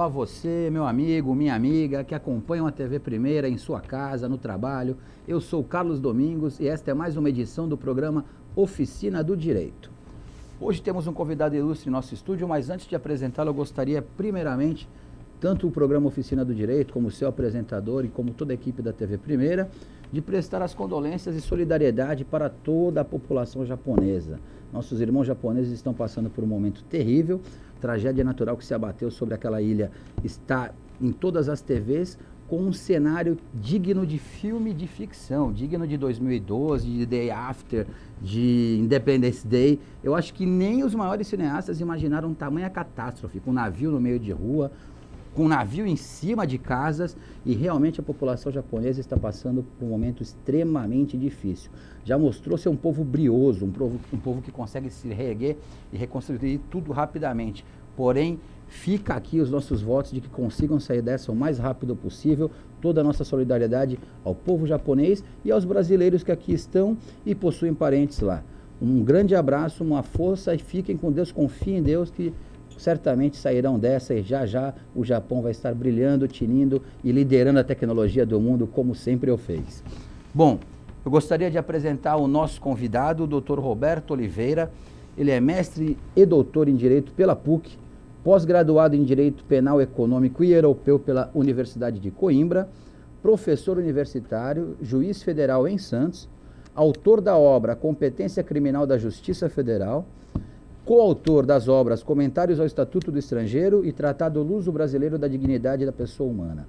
você, meu amigo, minha amiga, que acompanham a TV Primeira em sua casa, no trabalho. Eu sou Carlos Domingos e esta é mais uma edição do programa Oficina do Direito. Hoje temos um convidado ilustre em nosso estúdio, mas antes de apresentá-lo, eu gostaria, primeiramente, tanto o programa Oficina do Direito, como o seu apresentador e como toda a equipe da TV Primeira, de prestar as condolências e solidariedade para toda a população japonesa. Nossos irmãos japoneses estão passando por um momento terrível, tragédia natural que se abateu sobre aquela ilha está em todas as TVs, com um cenário digno de filme de ficção, digno de 2012, de Day After, de Independence Day. Eu acho que nem os maiores cineastas imaginaram tamanha catástrofe, com um navio no meio de rua, com um navio em cima de casas, e realmente a população japonesa está passando por um momento extremamente difícil. Já mostrou ser um povo brioso, um povo que consegue se reerguer e reconstruir tudo rapidamente. Porém, fica aqui os nossos votos de que consigam sair dessa o mais rápido possível. Toda a nossa solidariedade ao povo japonês e aos brasileiros que aqui estão e possuem parentes lá. Um grande abraço, uma força, e fiquem com Deus, confiem em Deus que certamente sairão dessa, e já já o Japão vai estar brilhando, tinindo e liderando a tecnologia do mundo, como sempre o fez. Bom, eu gostaria de apresentar o nosso convidado, o Dr. Roberto Oliveira. Ele é mestre e doutor em Direito pela PUC, pós-graduado em Direito Penal Econômico e Europeu pela Universidade de Coimbra, professor universitário, juiz federal em Santos, autor da obra Competência Criminal da Justiça Federal, coautor das obras Comentários ao Estatuto do Estrangeiro e Tratado Luso-Brasileiro da Dignidade da Pessoa Humana.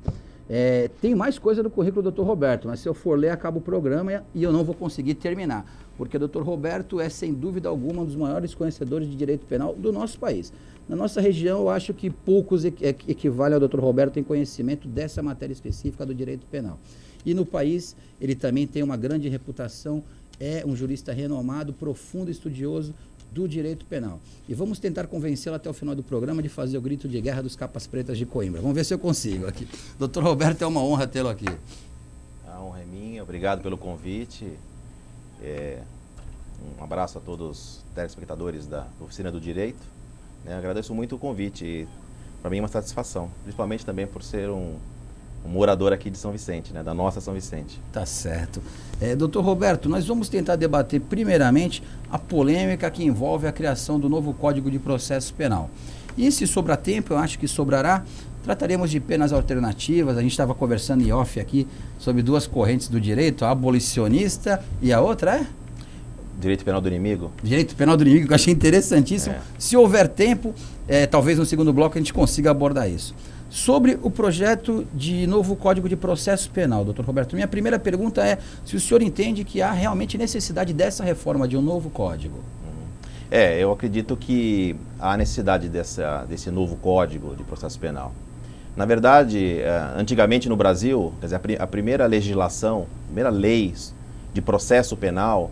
Tem mais coisa no currículo do Dr. Roberto, mas se eu for ler, acaba o programa e eu não vou conseguir terminar, porque o Dr. Roberto é, sem dúvida alguma, um dos maiores conhecedores de direito penal do nosso país. Na nossa região, eu acho que poucos equivalem ao Dr. Roberto em conhecimento dessa matéria específica do direito penal. E no país, ele também tem uma grande reputação, é um jurista renomado, profundo estudioso do direito penal. E vamos tentar convencê-lo até o final do programa de fazer o grito de guerra dos capas pretas de Coimbra. Vamos ver se eu consigo aqui. Doutor Roberto, é uma honra tê-lo aqui. A honra é minha, obrigado pelo convite. Um abraço a todos os telespectadores da Oficina do Direito. Agradeço muito o convite. Para mim é uma satisfação, principalmente também por ser um morador aqui de São Vicente, da nossa São Vicente. Tá certo. Doutor Roberto, nós vamos tentar debater primeiramente a polêmica que envolve a criação do novo Código de Processo Penal. E se sobrar tempo, eu acho que sobrará, trataremos de penas alternativas. A gente estava conversando em off aqui sobre duas correntes do direito, a abolicionista e a outra é? Direito penal do inimigo. Direito penal do inimigo, que eu achei interessantíssimo. Se houver tempo, talvez no segundo bloco a gente consiga abordar isso. Sobre o projeto de novo Código de Processo Penal, doutor Roberto, minha primeira pergunta é se o senhor entende que há realmente necessidade dessa reforma, de um novo código. Eu acredito que há necessidade desse novo Código de Processo Penal. Na verdade, antigamente no Brasil, quer dizer, a primeira legislação, a primeira lei de processo penal,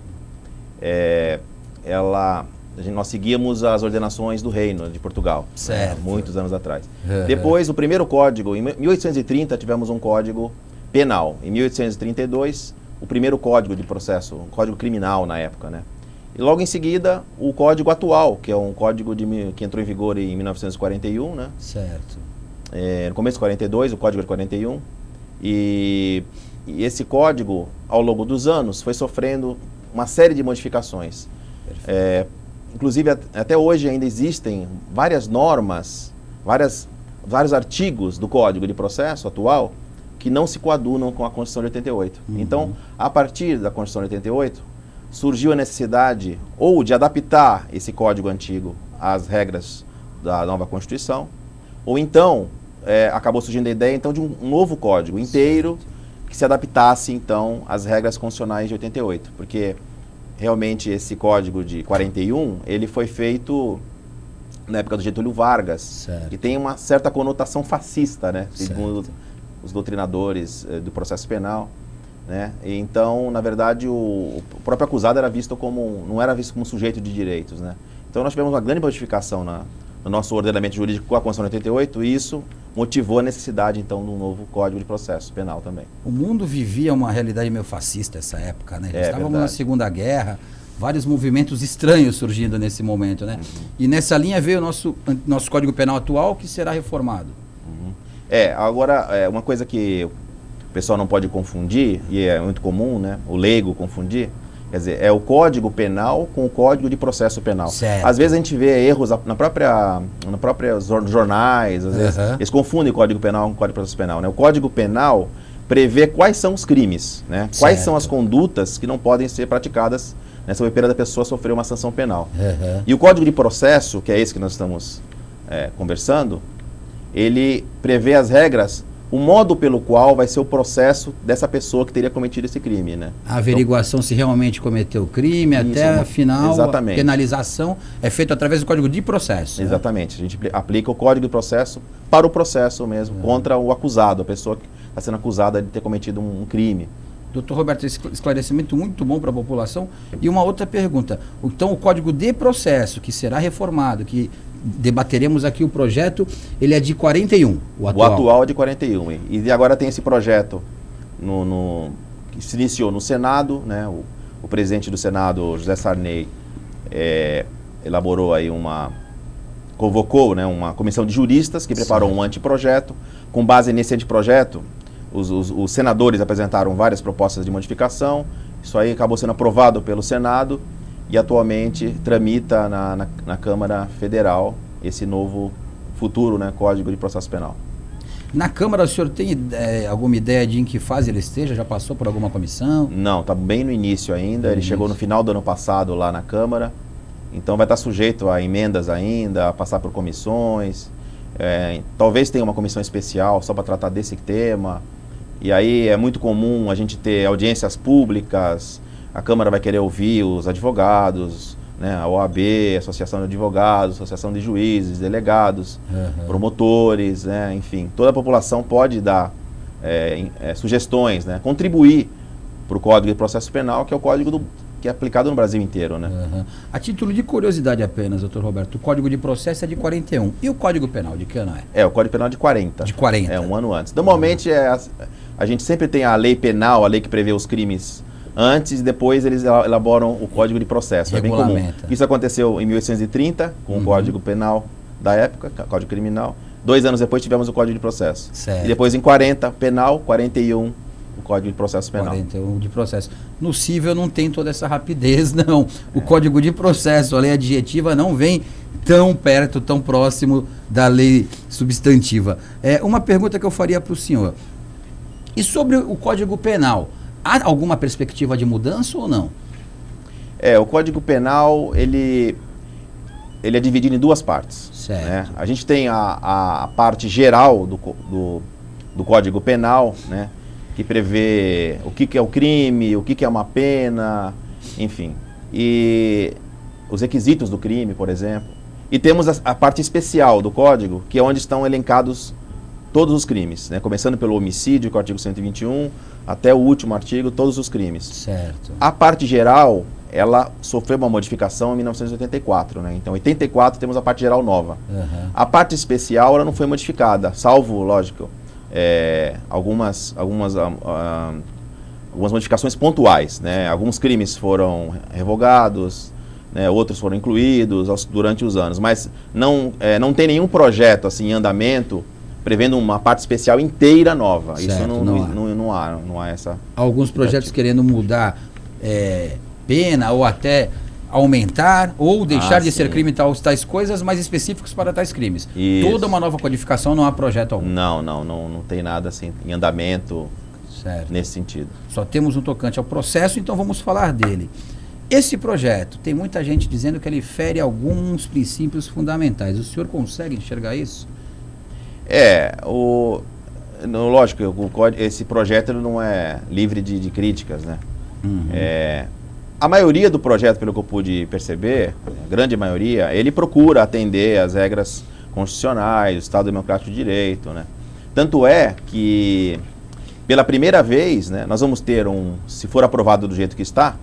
nós seguíamos as ordenações do Reino de Portugal, muitos anos atrás. Depois, o primeiro código, em 1830, tivemos um código penal. Em 1832, o primeiro código de processo, um código criminal na época, E logo em seguida, o código atual, que é um código que entrou em vigor em 1941, Certo. No começo de 42, o código de 41. E esse código, ao longo dos anos, foi sofrendo uma série de modificações. Inclusive, até hoje ainda existem várias normas, vários artigos do Código de Processo atual que não se coadunam com a Constituição de 88. Então, a partir da Constituição de 88, surgiu a necessidade ou de adaptar esse Código antigo às regras da nova Constituição, ou então, acabou surgindo a ideia então, de um novo Código inteiro que se adaptasse então às regras constitucionais de 88, porque realmente esse código de 41, ele foi feito na época do Getúlio Vargas, que tem uma certa conotação fascista, segundo os doutrinadores do processo penal, E então, na verdade, o próprio acusado era visto não era visto como sujeito de direitos, Então nós tivemos uma grande modificação no nosso ordenamento jurídico com a Constituição de 88, e isso motivou a necessidade, então, de um novo Código de Processo Penal também. O mundo vivia uma realidade meio fascista nessa época, Estávamos na Segunda Guerra, vários movimentos estranhos surgindo nesse momento, E nessa linha veio o nosso Código Penal atual, que será reformado. Agora, uma coisa que o pessoal não pode confundir, e é muito comum, né, o leigo confundir, quer dizer, é o Código Penal com o Código de Processo Penal. Certo. Às vezes a gente vê erros na própria jornais, às vezes eles confundem o Código Penal com o Código de Processo Penal, né? O Código Penal prevê quais são os crimes, né? Quais são as condutas que não podem ser praticadas, né, sob a pena da pessoa sofrer uma sanção penal. E o Código de Processo, que é esse que nós estamos conversando, ele prevê as regras, o modo pelo qual vai ser o processo dessa pessoa que teria cometido esse crime, né? A averiguação se realmente cometeu o crime, até a final, exatamente. A penalização é feita através do Código de Processo. Exatamente. Né? A gente aplica o Código de Processo para o processo mesmo, contra o acusado, a pessoa que está sendo acusada de ter cometido um crime. Doutor Roberto, esse esclarecimento muito bom para a população. E uma outra pergunta. Então, o Código de Processo, que será reformado, que debateremos aqui o projeto, ele é de 41, o atual. O atual é de 41. E agora tem esse projeto que se iniciou no Senado, né? O presidente do Senado, José Sarney, elaborou aí convocou, né, uma comissão de juristas que preparou um anteprojeto. Com base nesse anteprojeto, os senadores apresentaram várias propostas de modificação. Isso aí acabou sendo aprovado pelo Senado e atualmente tramita na Câmara Federal esse novo futuro, né, Código de Processo Penal. Na Câmara, o senhor tem alguma ideia de em que fase ele esteja? Já passou por alguma comissão? Não, está bem no início ainda. Ele chegou no final do ano passado lá na Câmara. Então vai estar sujeito a emendas ainda, a passar por comissões. Talvez tenha uma comissão especial só para tratar desse tema. E aí é muito comum a gente ter audiências públicas. A Câmara vai querer ouvir os advogados, né, a OAB, a Associação de Advogados, Associação de Juízes, delegados, promotores, né, enfim. Toda a população pode dar sugestões, né, contribuir para o Código de Processo Penal, que é o código que é aplicado no Brasil inteiro. Né? A título de curiosidade apenas, doutor Roberto, o Código de Processo é de 41. E o Código Penal, de que ano é? O Código Penal é de 40. De 40. É, um ano antes. Normalmente, a gente sempre tem a lei penal, a lei que prevê os crimes antes, e depois eles elaboram o Código de Processo. É bem comum. Isso aconteceu em 1830, com o Código Penal da época, Código Criminal. 2 anos depois tivemos o Código de Processo. Certo. E depois em 40, Penal, 41, o Código de Processo Penal. 41 de Processo. No cível não tem toda essa rapidez, não. O Código de Processo, a lei adjetiva, não vem tão perto, tão próximo da lei substantiva. Uma pergunta que eu faria para o senhor. E sobre o Código Penal, há alguma perspectiva de mudança ou não? O Código Penal, ele é dividido em 2 partes. Certo. Né? A gente tem a parte geral do Código Penal, né, que prevê o que é o crime, o que é uma pena, enfim. E os requisitos do crime, por exemplo. E temos a parte especial do Código, que é onde estão elencados todos os crimes, né? Começando pelo homicídio, que é o artigo 121, até o último artigo, todos os crimes. Certo. A parte geral, ela sofreu uma modificação em 1984, né? Então, em 84 temos a parte geral nova. A parte especial, ela não foi modificada, salvo, lógico, algumas modificações pontuais, né? Alguns crimes foram revogados, né? Outros foram incluídos durante os anos, mas não tem nenhum projeto assim, em andamento prevendo uma parte especial inteira nova. Certo, isso não há essa... Alguns projetos querendo mudar pena ou até aumentar ou deixar de ser crime tais coisas mais específicos para tais crimes. Isso. Toda uma nova codificação, não há projeto algum. Não tem nada assim em andamento. Certo. Nesse sentido. Só temos um tocante ao processo, então vamos falar dele. Esse projeto, tem muita gente dizendo que ele fere alguns princípios fundamentais. O senhor consegue enxergar isso? Lógico, esse projeto não é livre de críticas, né? A maioria do projeto, pelo que eu pude perceber, a grande maioria, ele procura atender às regras constitucionais, do Estado Democrático de Direito, né? Tanto é que, pela primeira vez, né, nós vamos ter se for aprovado do jeito que está,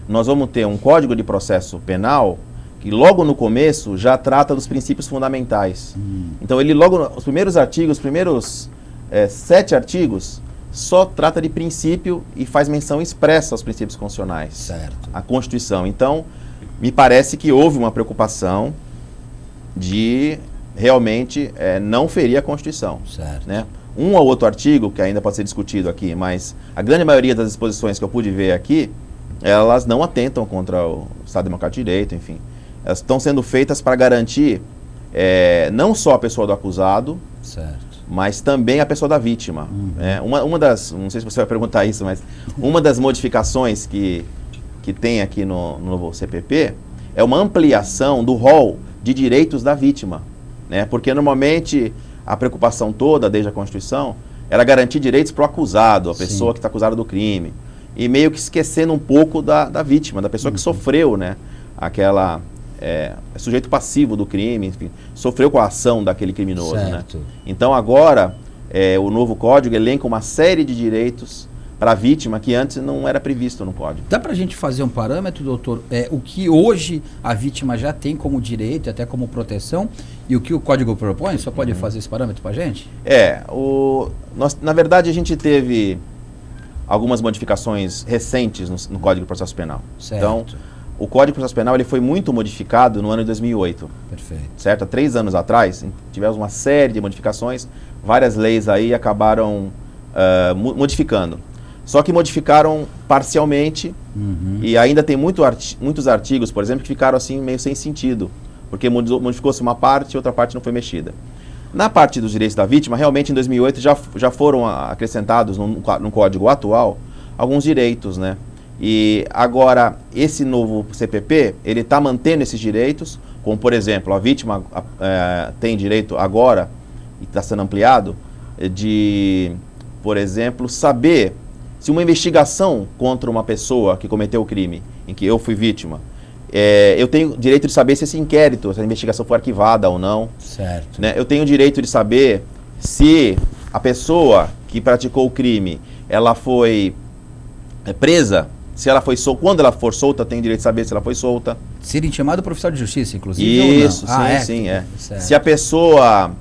nós vamos ter um Código de Processo Penal que logo no começo já trata dos princípios fundamentais. Então ele os primeiros artigos, os primeiros 7 artigos, só trata de princípio e faz menção expressa aos princípios constitucionais. Certo. A Constituição. Então, me parece que houve uma preocupação de realmente não feria a Constituição. Certo. Né? Um ou outro artigo, que ainda pode ser discutido aqui, mas a grande maioria das disposições que eu pude ver aqui, elas não atentam contra o Estado Democrático de Direito, enfim. Elas estão sendo feitas para garantir não só a pessoa do acusado, certo, mas também a pessoa da vítima. Uma das, não sei se você vai perguntar isso, mas uma das modificações que tem aqui no novo CPP é uma ampliação do rol de direitos da vítima. Né? Porque normalmente a preocupação toda, desde a Constituição, era garantir direitos para o acusado, a pessoa que está acusada do crime. E meio que esquecendo um pouco da vítima, da pessoa que sofreu, né? Aquela sujeito passivo do crime, enfim, sofreu com a ação daquele criminoso. certo. Né? Então agora o novo Código elenca uma série de direitos para a vítima que antes não era previsto no Código. Dá para a gente fazer um parâmetro, doutor? O que hoje a vítima já tem como direito, até como proteção, e o que o Código propõe? Só pode fazer esse parâmetro para a gente? Na verdade, a gente teve algumas modificações recentes no Código de Processo Penal. Certo. Então, o Código de Processo Penal ele foi muito modificado no ano de 2008. Perfeito. Certo? Há 3 anos atrás, tivemos uma série de modificações, várias leis aí acabaram modificando. Só que modificaram parcialmente e ainda tem muitos artigos, por exemplo, que ficaram assim meio sem sentido, porque modificou-se uma parte e outra parte não foi mexida. Na parte dos direitos da vítima, realmente em 2008 já foram acrescentados no Código atual alguns direitos, né? E agora, esse novo CPP, ele está mantendo esses direitos, como por exemplo, a vítima tem direito agora, e está sendo ampliado, de, por exemplo, saber se uma investigação contra uma pessoa que cometeu o crime, em que eu fui vítima, eu tenho direito de saber se esse inquérito, se a investigação foi arquivada ou não. Certo. Né? Eu tenho direito de saber se a pessoa que praticou o crime, ela foi presa, se ela foi solta, quando ela for solta, eu tenho direito de saber se ela foi solta. Ser intimado por oficial de justiça, inclusive, isso, ou não? sim. Certo. Se a pessoa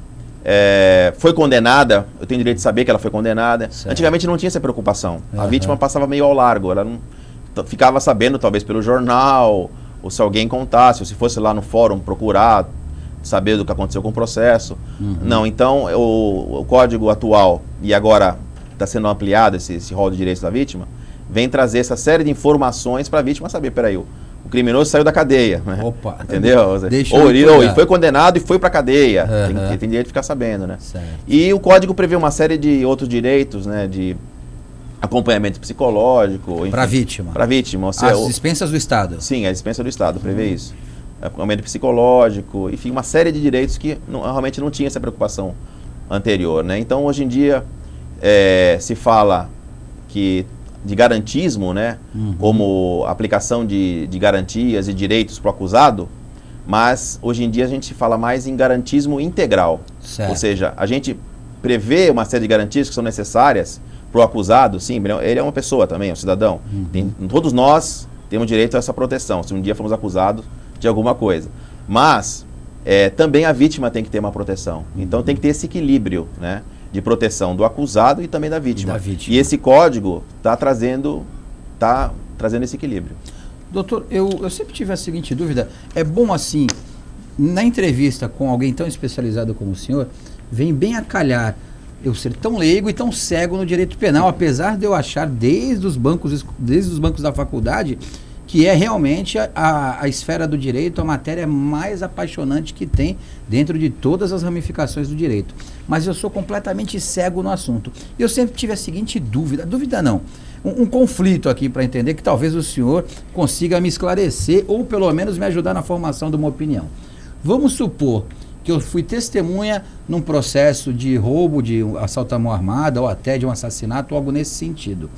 foi condenada, eu tenho direito de saber que ela foi condenada. Certo. Antigamente não tinha essa preocupação. A vítima passava meio ao largo, ela não ficava sabendo talvez pelo jornal, ou se alguém contasse, ou se fosse lá no fórum procurar saber do que aconteceu com o processo. Não, então o Código atual, e agora está sendo ampliado esse rol de direitos da vítima, vem trazer essa série de informações para a vítima saber, peraí, o criminoso saiu da cadeia, né? Opa, entendeu? Ou ele foi condenado e foi para a cadeia, tem direito de ficar sabendo, né? Certo. E o Código prevê uma série de outros direitos, né, de acompanhamento psicológico. Para a vítima. Para a vítima. As dispensas do Estado. Sim, a dispensa do Estado prevê isso. Acompanhamento psicológico, enfim, uma série de direitos que realmente não tinha essa preocupação anterior, né? Então, hoje em dia, se fala de garantismo, né? Como aplicação de garantias e direitos para o acusado, mas hoje em dia a gente fala mais em garantismo integral. Certo. Ou seja, a gente prevê uma série de garantias que são necessárias para o acusado, sim, ele é uma pessoa também, é um cidadão. Todos nós temos direito a essa proteção, se um dia formos acusados de alguma coisa. Mas também a vítima tem que ter uma proteção. Então tem que ter esse equilíbrio, né, de proteção do acusado e também da vítima. E esse código está trazendo esse equilíbrio. Doutor, eu sempre tive a seguinte dúvida. É bom assim, na entrevista com alguém tão especializado como o senhor, vem bem a calhar eu ser tão leigo e tão cego no direito penal, apesar de eu achar desde os bancos da faculdade que é realmente a esfera do direito, a matéria mais apaixonante que tem dentro de todas as ramificações do direito. Mas eu sou completamente cego no assunto. Eu sempre tive a seguinte dúvida não, um conflito aqui para entender que talvez o senhor consiga me esclarecer ou pelo menos me ajudar na formação de uma opinião. Vamos supor que eu fui testemunha num processo de roubo, de assalto à mão armada ou até de um assassinato, algo nesse sentido.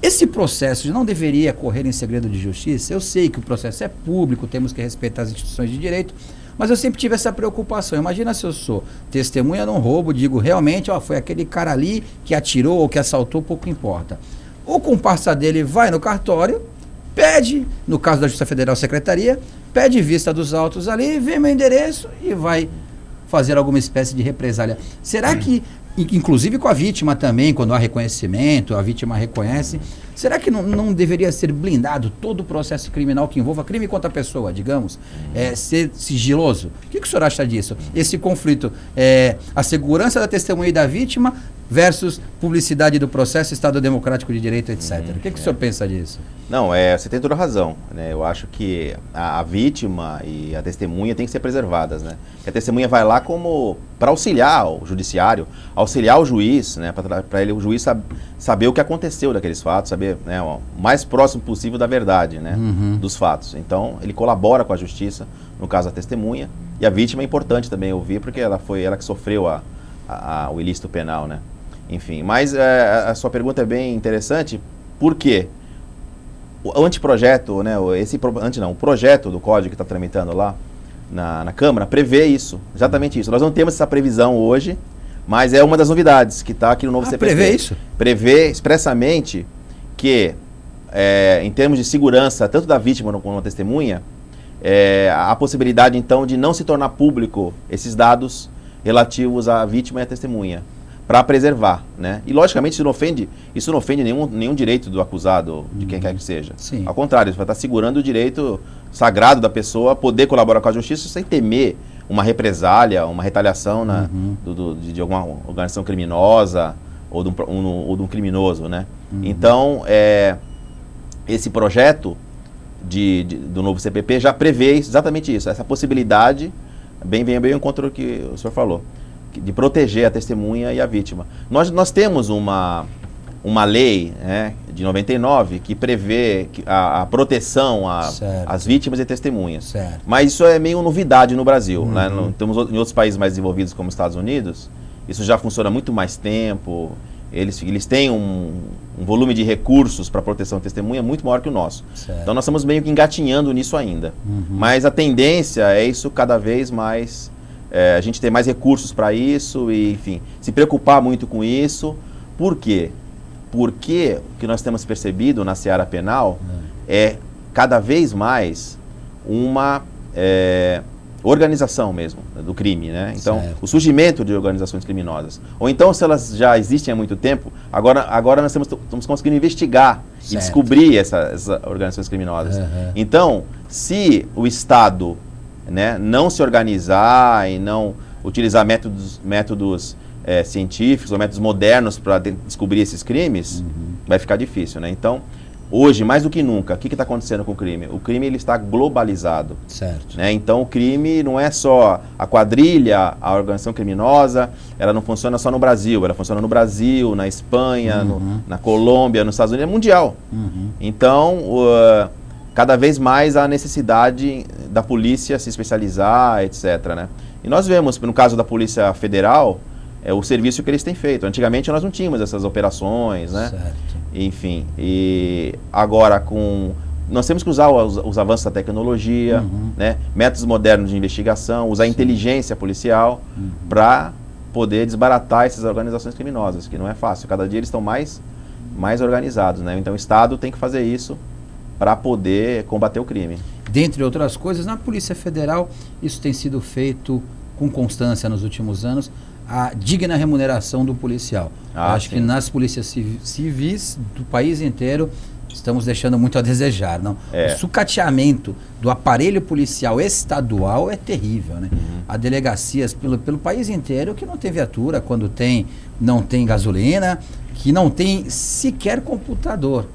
Esse processo não deveria correr em segredo de justiça? Eu sei que o processo é público, temos que respeitar as instituições de direito, mas eu sempre tive essa preocupação. Imagina se eu sou testemunha num roubo, digo realmente, foi aquele cara ali que atirou ou que assaltou, pouco importa. O comparsa dele vai no cartório, pede, no caso da Justiça Federal Secretaria, pede vista dos autos ali, vê meu endereço e vai fazer alguma espécie de represália. Será que, inclusive com a vítima também, quando há reconhecimento, a vítima reconhece, Será que não deveria ser blindado todo o processo criminal que envolva crime contra a pessoa, digamos, ser sigiloso? O que o senhor acha disso? Esse conflito, a segurança da testemunha e da vítima versus publicidade do processo, Estado Democrático de Direito, etc. O que o senhor pensa disso? Não, você tem toda a razão, né? Eu acho que a vítima e a testemunha têm que ser preservadas, né? Que a testemunha vai lá como para auxiliar o judiciário, auxiliar o juiz, né? Para ele, o juiz saber o que aconteceu daqueles fatos, saber, né, o mais próximo possível da verdade, né? Dos fatos. Então, ele colabora com a justiça, no caso a testemunha, e a vítima é importante também ouvir, porque ela foi ela que sofreu o ilícito penal, né? Enfim, mas a sua pergunta é bem interessante, por quê? O anteprojeto, né, o projeto do código que está tramitando lá na Câmara prevê isso, exatamente isso. Nós não temos essa previsão hoje, mas é uma das novidades que está aqui no novo CPP. Prevê isso? Prevê expressamente que, em termos de segurança, tanto da vítima como da testemunha, a possibilidade, então, de não se tornar público esses dados relativos à vítima e à testemunha, para preservar, né? E logicamente isso não ofende nenhum direito do acusado, de quem quer que seja. Sim. Ao contrário, isso vai estar segurando o direito sagrado da pessoa poder colaborar com a justiça sem temer uma represália, uma retaliação de alguma organização criminosa ou de um criminoso, né? Então, esse projeto do novo CPP já prevê exatamente isso, essa possibilidade, bem ao encontro do que o senhor falou, de proteger a testemunha e a vítima. Nós temos uma lei, né, de 99 que prevê a proteção às vítimas e testemunhas. Certo. Mas isso é meio novidade no Brasil. Né? Temos em outros países mais desenvolvidos, como os Estados Unidos, isso já funciona há muito mais tempo. Eles têm um volume de recursos para proteção da testemunha muito maior que o nosso. Certo. Então nós estamos meio que engatinhando nisso ainda. Mas a tendência é isso cada vez mais... a gente ter mais recursos para isso e, enfim, se preocupar muito com isso. Por quê? Porque o que nós temos percebido na seara penal é cada vez mais uma organização mesmo do crime, né? Então, o surgimento de organizações criminosas. Ou então, se elas já existem há muito tempo, agora nós estamos conseguindo investigar e descobrir essas organizações criminosas. Então, se o Estado, né, não se organizar e não utilizar métodos científicos ou métodos modernos para descobrir esses crimes, vai ficar difícil, né? Então, hoje, mais do que nunca, o que está acontecendo com o crime? O crime ele está globalizado. Certo. Né? Então, o crime não é só a quadrilha, a organização criminosa, ela não funciona só no Brasil, ela funciona no Brasil, na Espanha, na Colômbia, nos Estados Unidos, é mundial. Então, cada vez mais há necessidade da polícia se especializar, etc. Né? E nós vemos, no caso da Polícia Federal, o serviço que eles têm feito. Antigamente nós não tínhamos essas operações, né? Certo. Enfim, e agora nós temos que usar os avanços da tecnologia, né? Métodos modernos de investigação, usar a inteligência policial para poder desbaratar essas organizações criminosas, que não é fácil. Cada dia eles estão mais organizados, né? Então o Estado tem que fazer isso para poder combater o crime. Dentre outras coisas, na Polícia Federal, isso tem sido feito com constância nos últimos anos, a digna remuneração do policial. Acho que nas polícias civis do país inteiro estamos deixando muito a desejar. Não? O sucateamento do aparelho policial estadual é terrível. Né? Há delegacias pelo país inteiro que não tem viatura, quando não tem gasolina, que não tem sequer computador.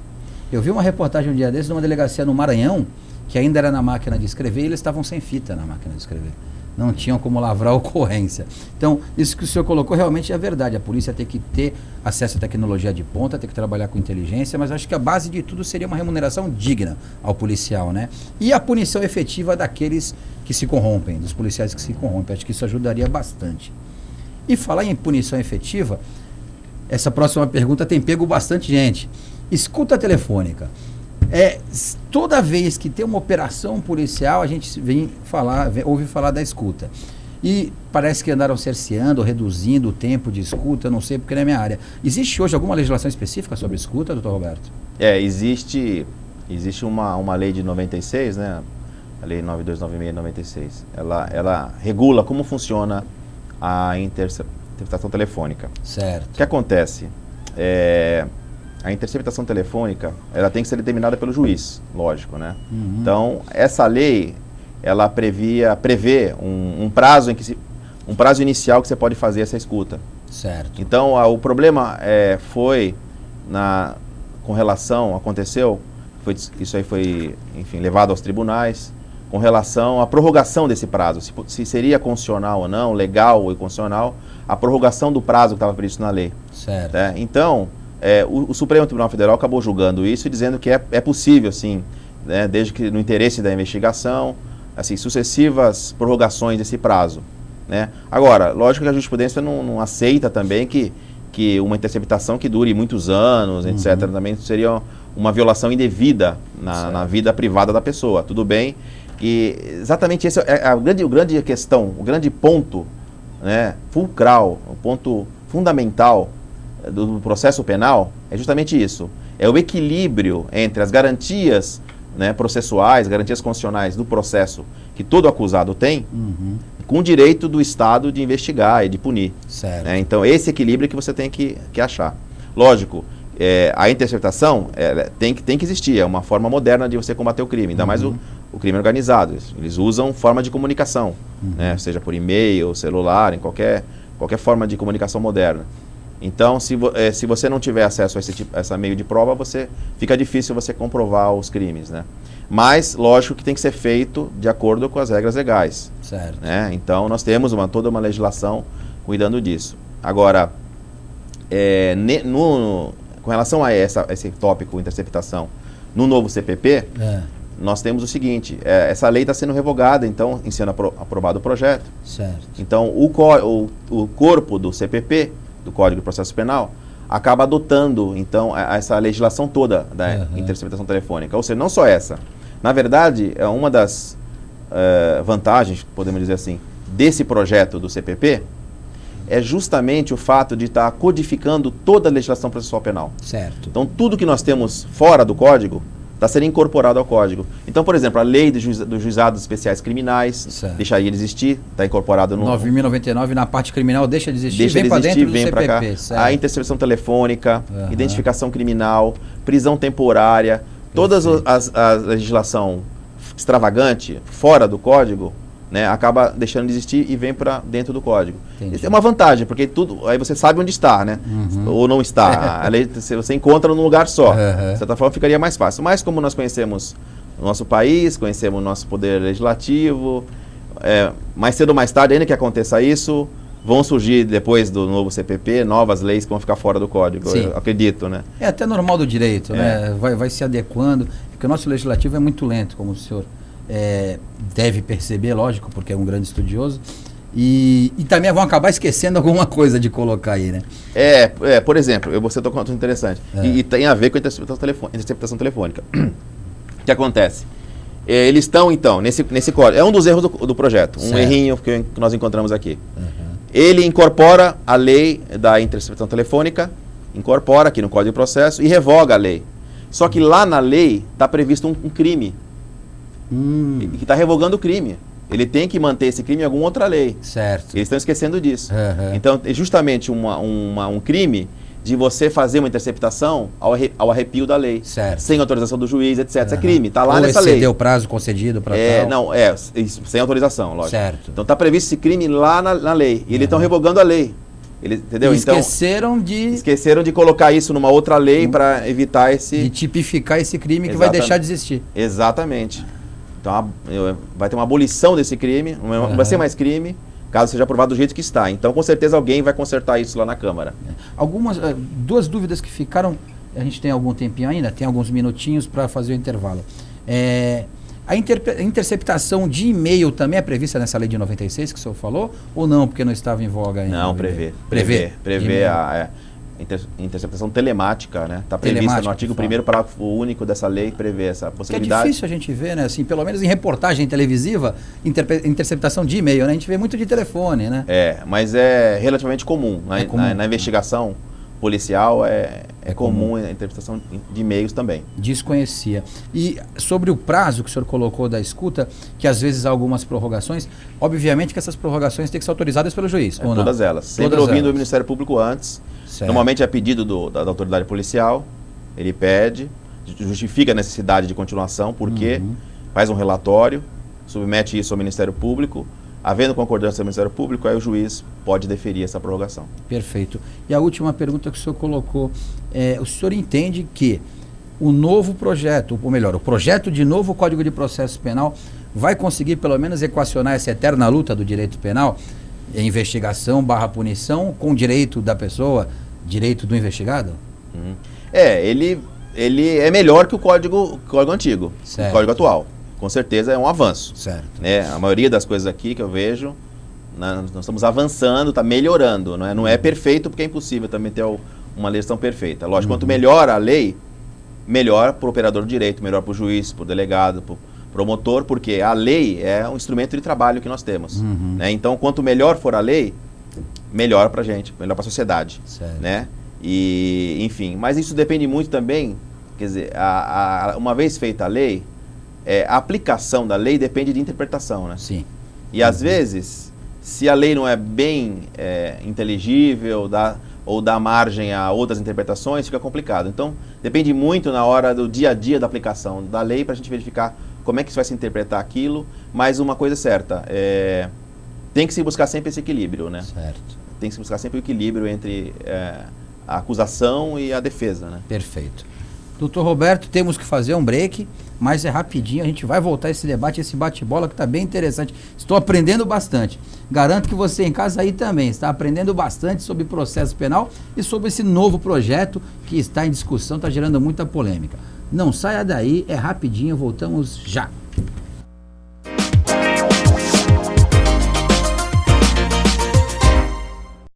Eu vi uma reportagem um dia desses de uma delegacia no Maranhão, que ainda era na máquina de escrever, e eles estavam sem fita na máquina de escrever. Não tinham como lavrar a ocorrência. Então, isso que o senhor colocou realmente é verdade. A polícia tem que ter acesso à tecnologia de ponta, tem que trabalhar com inteligência, mas acho que a base de tudo seria uma remuneração digna ao policial, né? E a punição efetiva daqueles que se corrompem, dos policiais que se corrompem. Acho que isso ajudaria bastante. E falar em punição efetiva, essa próxima pergunta tem pego bastante gente. Escuta telefônica. Toda vez que tem uma operação policial, a gente ouve falar da escuta. E parece que andaram cerceando, reduzindo o tempo de escuta, não sei porque não é minha área. Existe hoje alguma legislação específica sobre escuta, doutor Roberto? Existe uma lei de 96, né? A lei 9296 de 96. Ela regula como funciona a interceptação telefônica. Certo. O que acontece? a interceptação telefônica, ela tem que ser determinada pelo juiz, lógico, né? Então, essa lei, ela prevê um prazo um prazo inicial que você pode fazer essa escuta. Certo. Então, o problema foi com relação, isso aí foi, enfim, levado aos tribunais, com relação à prorrogação desse prazo, se seria constitucional ou não, legal ou inconstitucional, a prorrogação do prazo que estava previsto na lei. Certo. Né? Então, o Supremo Tribunal Federal acabou julgando isso e dizendo que é possível, sim, né, desde que no interesse da investigação, assim, sucessivas prorrogações desse prazo. Né? Agora, lógico que a jurisprudência não aceita também que uma interceptação que dure muitos anos, etc., também seria uma violação indevida na vida privada da pessoa. Tudo bem que exatamente esse é a grande questão, o grande ponto, né, fulcral, o ponto fundamental do processo penal é justamente isso. É o equilíbrio entre as garantias, né, processuais, garantias constitucionais do processo que todo acusado tem, com o direito do Estado de investigar e de punir. Certo. Né? Então, esse equilíbrio que você tem que achar. Lógico, a interceptação tem que existir, é uma forma moderna de você combater o crime, ainda mais o crime organizado. Eles usam forma de comunicação, né? Seja por e-mail, celular, em qualquer forma de comunicação moderna. Então, se você não tiver acesso a esse meio de prova, fica difícil você comprovar os crimes, né? Mas, lógico que tem que ser feito de acordo com as regras legais. Certo. Né? Então, nós temos toda uma legislação cuidando disso. Agora, com relação a esse tópico, interceptação, no novo CPP, nós temos o seguinte, essa lei está sendo revogada, então, em sendo aprovado o projeto. Certo. Então, o corpo do CPP, do Código de Processo Penal, acaba adotando, então, essa legislação toda da interceptação telefônica. Ou seja, não só essa. Na verdade, uma das vantagens, podemos dizer assim, desse projeto do CPP é justamente o fato de estar codificando toda a legislação processual penal. Certo. Então, tudo que nós temos fora do Código está sendo incorporado ao Código. Então, por exemplo, a lei dos juizados especiais criminais deixaria de existir, está incorporado no... 9.099 na parte criminal deixa de existir, vem para dentro do vem CPP. Cá. Certo. A interceptação telefônica, identificação criminal, prisão temporária, toda a legislação extravagante, fora do Código, né, acaba deixando de existir e vem para dentro do Código. Entendi. Isso é uma vantagem, porque aí você sabe onde está, né? Ou não está. A lei você encontra num lugar só. De certa forma, ficaria mais fácil. Mas como nós conhecemos o nosso país, conhecemos o nosso poder legislativo, mais cedo ou mais tarde, ainda que aconteça isso, vão surgir, depois do novo CPP, novas leis que vão ficar fora do Código, eu acredito, né? É até normal do direito, né? Vai se adequando, porque o nosso legislativo é muito lento, como o senhor deve perceber, lógico, porque é um grande estudioso, e também vão acabar esquecendo alguma coisa de colocar aí, né? Por exemplo, você tocou um assunto interessante, e tem a ver com a interceptação telefônica. O que acontece? Eles estão, então, nesse código, é um dos erros do projeto, um errinho que nós encontramos aqui. Ele incorpora a lei da interceptação telefônica, incorpora aqui no Código de Processo e revoga a lei. Só que lá na lei está previsto um crime, que está revogando o crime. Ele tem que manter esse crime em alguma outra lei. Certo. Eles estão esquecendo disso. Então, é justamente um crime de você fazer uma interceptação ao arrepio da lei. Certo. Sem autorização do juiz, etc. É crime, está lá nessa lei. Excedeu o prazo concedido para tal. Não, isso, sem autorização, lógico. Certo. Então está previsto esse crime lá na lei. E eles estão revogando a lei. Entendeu? Esqueceram de colocar isso numa outra lei para evitar de tipificar esse crime que vai deixar de existir. Exatamente. Então vai ter uma abolição desse crime, não vai ser mais crime, caso seja aprovado do jeito que está. Então, com certeza, alguém vai consertar isso lá na Câmara. Duas dúvidas que ficaram, a gente tem algum tempinho ainda, tem alguns minutinhos para fazer o intervalo. A interceptação de e-mail também é prevista nessa lei de 96 que o senhor falou, ou não, porque não estava em voga ainda? Não, prevê a interceptação telemática, né? Está prevista no artigo 1º, parágrafo único dessa lei, que prevê essa possibilidade. Que é difícil a gente ver, né? Assim, pelo menos em reportagem televisiva, interceptação de e-mail, né? A gente vê muito de telefone, né? Mas é relativamente comum. Na investigação policial é comum a interceptação de e-mails também. Desconhecia. E sobre o prazo que o senhor colocou da escuta, que às vezes há algumas prorrogações, obviamente que essas prorrogações têm que ser autorizadas pelo juiz, ou não? Todas elas. Sempre ouvindo o Ministério Público antes. Certo. Normalmente é pedido da autoridade policial, ele pede, justifica a necessidade de continuação, porque faz um relatório, submete isso ao Ministério Público, havendo concordância do Ministério Público, aí o juiz pode deferir essa prorrogação. Perfeito. E a última pergunta que o senhor colocou, o senhor entende que o novo projeto, ou melhor, o projeto de novo Código de Processo Penal vai conseguir pelo menos equacionar essa eterna luta do direito penal, investigação / punição, com o direito da pessoa, direito do investigado? Ele é melhor que o código antigo, certo. O código atual. Com certeza é um avanço. Certo. Né? A maioria das coisas aqui que eu vejo, nós estamos avançando, está melhorando. Não é perfeito, porque é impossível também ter uma legislação perfeita. Lógico, quanto melhor a lei, melhor para o operador do direito, melhor para o juiz, para o delegado, para o promotor, porque a lei é um instrumento de trabalho que nós temos. Né? Então, quanto melhor for a lei, melhor para a gente, melhor para a sociedade. Certo. Né? E, enfim, mas isso depende muito também, quer dizer, uma vez feita a lei, a aplicação da lei depende de interpretação, né? Sim. E às vezes, se a lei não é bem inteligível ou dá margem a outras interpretações, fica complicado. Então, depende muito na hora do dia a dia da aplicação da lei para a gente verificar como é que vai se interpretar aquilo, mas uma coisa é certa, tem que se buscar sempre esse equilíbrio, né? Certo. Tem que se buscar sempre o equilíbrio entre a acusação e a defesa, né? Perfeito. Doutor Roberto, temos que fazer um break, mas é rapidinho, a gente vai voltar a esse debate, esse bate-bola que está bem interessante. Estou aprendendo bastante. Garanto que você em casa aí também está aprendendo bastante sobre processo penal e sobre esse novo projeto que está em discussão, está gerando muita polêmica. Não saia daí, é rapidinho, voltamos já.